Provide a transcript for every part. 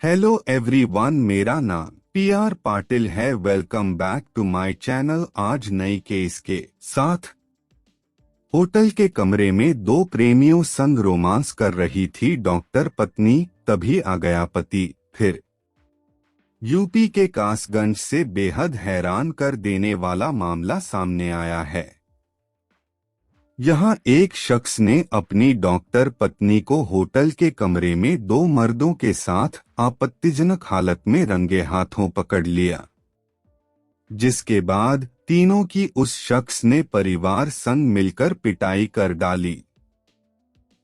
Hello everyone, मेरा नाम PR Patil है। Welcome back to my channel. आज नई केस के साथ। होटल के कमरे में दो प्रेमियों संग रोमांस कर रही थी डॉक्टर पत्नी, तभी आ गया पति। फिर यूपी के कासगंज से बेहद हैरान कर देने वाला मामला सामने आया है। यहाँ एक शख्स ने अपनी डॉक्टर पत्नी को होटल के कमरे में दो मर्दों के साथ आपत्तिजनक हालत में रंगे हाथों पकड़ लिया, जिसके बाद तीनों की उस शख्स ने परिवार संग मिलकर पिटाई कर डाली।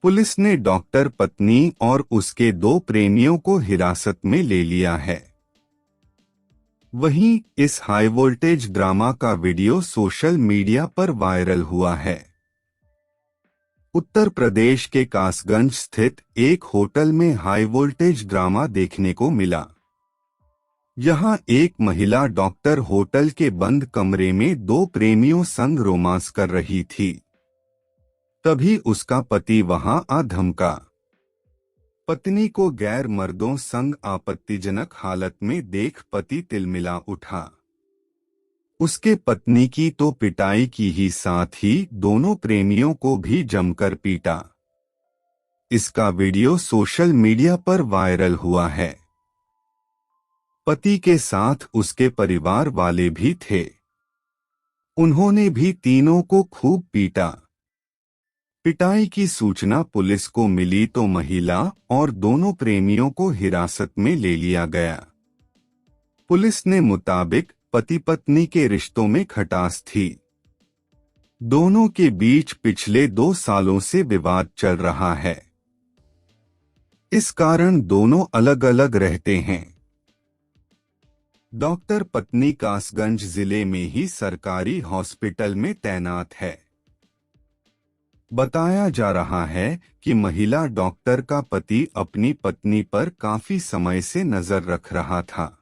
पुलिस ने डॉक्टर पत्नी और उसके दो प्रेमियों को हिरासत में ले लिया है। वहीं इस हाई वोल्टेज ड्रामा का वीडियो सोशल मीडिया पर वायरल हुआ है। उत्तर प्रदेश के कासगंज स्थित एक होटल में हाई वोल्टेज ड्रामा देखने को मिला। यहां एक महिला डॉक्टर होटल के बंद कमरे में दो प्रेमियों संग रोमांस कर रही थी, तभी उसका पति वहां आ धमका। पत्नी को गैर मर्दों संग आपत्तिजनक हालत में देख पति तिलमिला उठा। उसके पत्नी की तो पिटाई की ही, साथ ही दोनों प्रेमियों को भी जमकर पीटा। इसका वीडियो सोशल मीडिया पर वायरल हुआ है। पति के साथ उसके परिवार वाले भी थे। उन्होंने भी तीनों को खूब पीटा। पिटाई की सूचना पुलिस को मिली तो महिला और दोनों प्रेमियों को हिरासत में ले लिया गया। पुलिस ने मुताबिक पति पत्नी के रिश्तों में खटास थी। दोनों के बीच पिछले 2 सालों से विवाद चल रहा है। इस कारण दोनों अलग अलग रहते हैं। डॉक्टर पत्नी कासगंज जिले में ही सरकारी हॉस्पिटल में तैनात है। बताया जा रहा है कि महिला डॉक्टर का पति अपनी पत्नी पर काफी समय से नजर रख रहा था।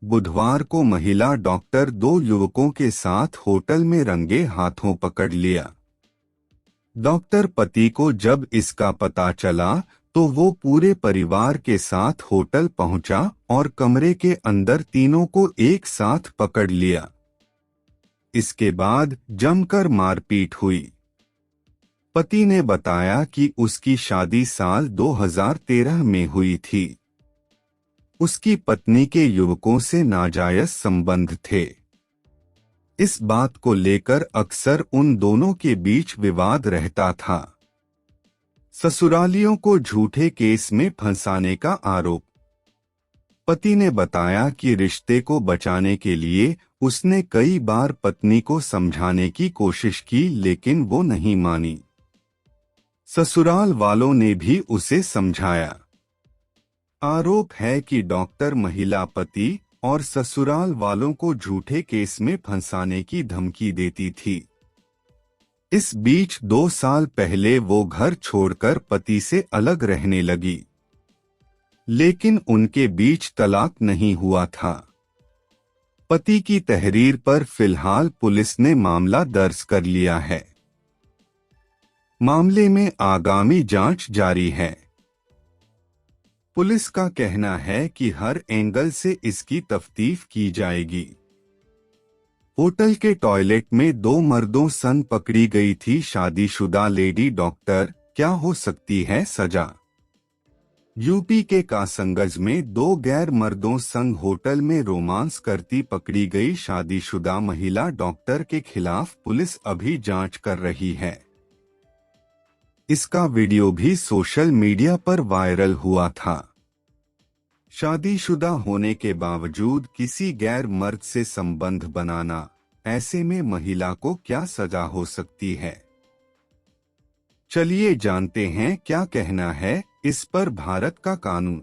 बुधवार को महिला डॉक्टर दो युवकों के साथ होटल में रंगे हाथों पकड़ लिया। डॉक्टर पति को जब इसका पता चला तो वो पूरे परिवार के साथ होटल पहुंचा और कमरे के अंदर तीनों को एक साथ पकड़ लिया। इसके बाद जमकर मारपीट हुई। पति ने बताया कि उसकी शादी साल 2013 में हुई थी। उसकी पत्नी के युवकों से नाजायज संबंध थे। इस बात को लेकर अक्सर उन दोनों के बीच विवाद रहता था। ससुरालियों को झूठे केस में फंसाने का आरोप। पति ने बताया कि रिश्ते को बचाने के लिए उसने कई बार पत्नी को समझाने की कोशिश की, लेकिन वो नहीं मानी। ससुराल वालों ने भी उसे समझाया। आरोप है कि डॉक्टर महिला पति और ससुराल वालों को झूठे केस में फंसाने की धमकी देती थी। इस बीच 2 साल पहले वो घर छोड़कर पति से अलग रहने लगी, लेकिन उनके बीच तलाक नहीं हुआ था। पति की तहरीर पर फिलहाल पुलिस ने मामला दर्ज कर लिया है। मामले में आगामी जांच जारी है। पुलिस का कहना है कि हर एंगल से इसकी तफ्तीश की जाएगी। होटल के टॉयलेट में दो मर्दों संग पकड़ी गई थी शादीशुदा लेडी डॉक्टर, क्या हो सकती है सजा? यूपी के कासगंज में दो गैर मर्दों संग होटल में रोमांस करती पकड़ी गई शादीशुदा महिला डॉक्टर के खिलाफ पुलिस अभी जांच कर रही है। इसका वीडियो भी सोशल मीडिया पर वायरल हुआ था। शादीशुदा होने के बावजूद किसी गैर मर्द से संबंध बनाना, ऐसे में महिला को क्या सजा हो सकती है? चलिए जानते हैं क्या कहना है इस पर भारत का कानून।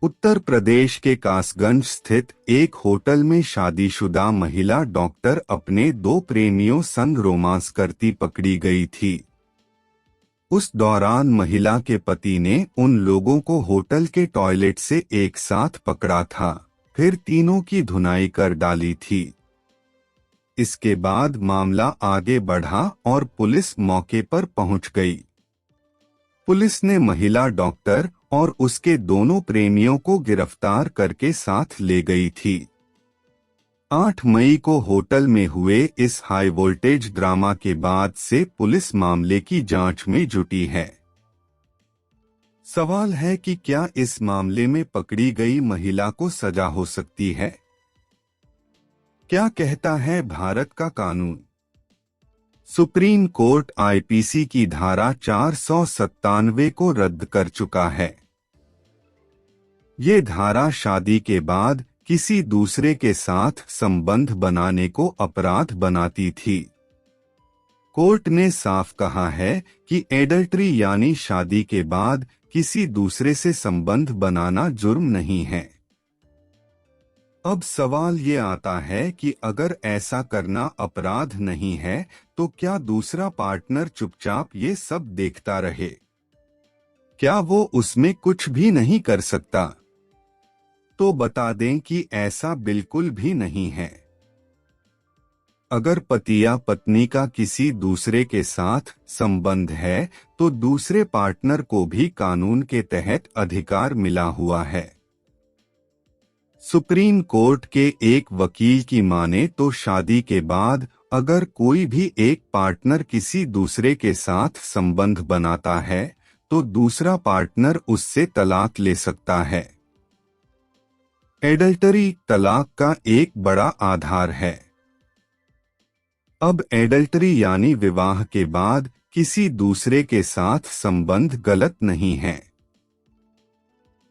उत्तर प्रदेश के कासगंज स्थित एक होटल में शादीशुदा महिला डॉक्टर अपने दो प्रेमियों संग रोमांस करती पकड़ी गई थी। उस दौरान महिला के पति ने उन लोगों को होटल के टॉयलेट से एक साथ पकड़ा था, फिर तीनों की धुनाई कर डाली थी। इसके बाद मामला आगे बढ़ा और पुलिस मौके पर पहुंच गई। पुलिस ने महिला डॉक्टर और उसके दोनों प्रेमियों को गिरफ्तार करके साथ ले गई थी। 8 मई को होटल में हुए इस हाई वोल्टेज ड्रामा के बाद से पुलिस मामले की जांच में जुटी है। सवाल है कि क्या इस मामले में पकड़ी गई महिला को सजा हो सकती है? क्या कहता है भारत का कानून? सुप्रीम कोर्ट आईपीसी की धारा 497 को रद्द कर चुका है। ये धारा शादी के बाद किसी दूसरे के साथ संबंध बनाने को अपराध बनाती थी। कोर्ट ने साफ कहा है कि एडल्ट्री यानी शादी के बाद किसी दूसरे से संबंध बनाना जुर्म नहीं है। अब सवाल ये आता है कि अगर ऐसा करना अपराध नहीं है तो क्या दूसरा पार्टनर चुपचाप ये सब देखता रहे? क्या वो उसमें कुछ भी नहीं कर सकता? तो बता दें कि ऐसा बिल्कुल भी नहीं है। अगर पति या पत्नी का किसी दूसरे के साथ संबंध है तो दूसरे पार्टनर को भी कानून के तहत अधिकार मिला हुआ है। सुप्रीम कोर्ट के एक वकील की माने तो शादी के बाद अगर कोई भी एक पार्टनर किसी दूसरे के साथ संबंध बनाता है तो दूसरा पार्टनर उससे तलाक ले सकता है। एडल्टरी तलाक का एक बड़ा आधार है। अब एडल्टरी यानी विवाह के बाद किसी दूसरे के साथ संबंध गलत नहीं है,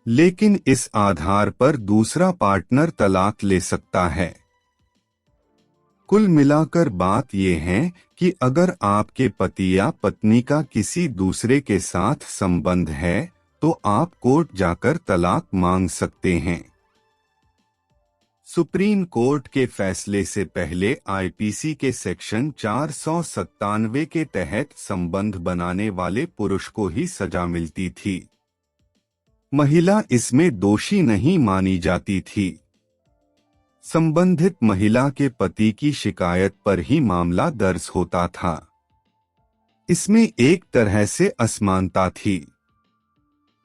लेकिन इस आधार पर दूसरा पार्टनर तलाक ले सकता है। कुल मिलाकर बात यह है कि अगर आपके पति या पत्नी का किसी दूसरे के साथ संबंध है तो आप कोर्ट जाकर तलाक मांग सकते हैं। सुप्रीम कोर्ट के फैसले से पहले आईपीसी के सेक्शन 497 के तहत संबंध बनाने वाले पुरुष को ही सजा मिलती थी। महिला इसमें दोषी नहीं मानी जाती थी। संबंधित महिला के पति की शिकायत पर ही मामला दर्ज होता था। इसमें एक तरह से असमानता थी,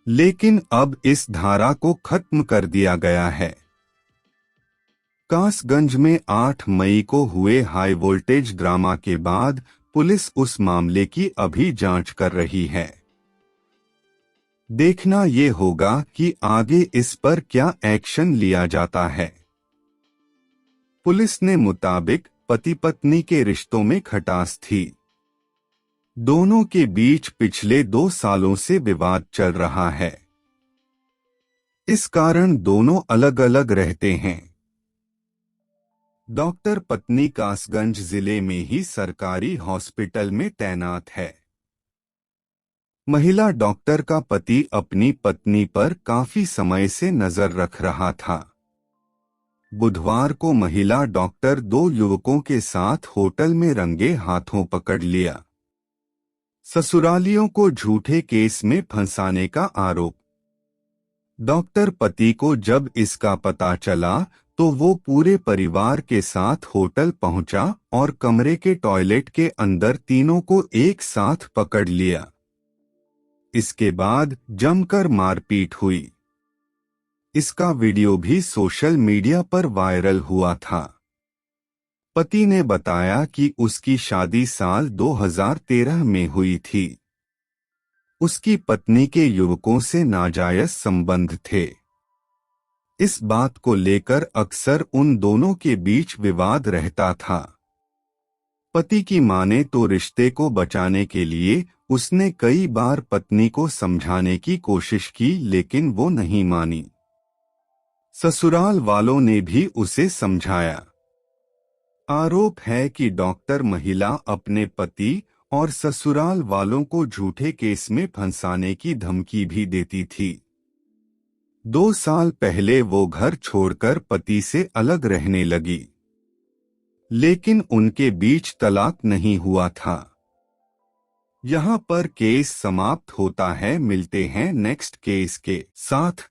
लेकिन अब इस धारा को खत्म कर दिया गया है। कासगंज में 8 मई को हुए हाई वोल्टेज ड्रामा के बाद पुलिस उस मामले की अभी जांच कर रही है। देखना ये होगा कि आगे इस पर क्या एक्शन लिया जाता है। पुलिस ने मुताबिक पति पत्नी के रिश्तों में खटास थी। दोनों के बीच पिछले 2 सालों से विवाद चल रहा है। इस कारण दोनों अलग अलग रहते हैं। डॉक्टर पत्नी कासगंज जिले में ही सरकारी हॉस्पिटल में तैनात है। महिला डॉक्टर का पति अपनी पत्नी पर काफी समय से नजर रख रहा था। बुधवार को महिला डॉक्टर 2 युवकों के साथ होटल में रंगे हाथों पकड़ लिया। ससुरालियों को झूठे केस में फंसाने का आरोप। डॉक्टर पति को जब इसका पता चला तो वो पूरे परिवार के साथ होटल पहुंचा और कमरे के टॉयलेट के अंदर तीनों को एक साथ पकड़ लिया। इसके बाद जमकर मारपीट हुई। इसका वीडियो भी सोशल मीडिया पर वायरल हुआ था। पति ने बताया कि उसकी शादी साल 2013 में हुई थी। उसकी पत्नी के युवकों से नाजायज संबंध थे। इस बात को लेकर अक्सर उन दोनों के बीच विवाद रहता था। पति की माने तो रिश्ते को बचाने के लिए उसने कई बार पत्नी को समझाने की कोशिश की, लेकिन वो नहीं मानी। ससुराल वालों ने भी उसे समझाया। आरोप है कि डॉक्टर महिला अपने पति और ससुराल वालों को झूठे केस में फंसाने की धमकी भी देती थी। 2 साल पहले वो घर छोड़कर पति से अलग रहने लगी, लेकिन उनके बीच तलाक नहीं हुआ था। यहाँ पर केस समाप्त होता है। मिलते हैं नेक्स्ट केस के साथ।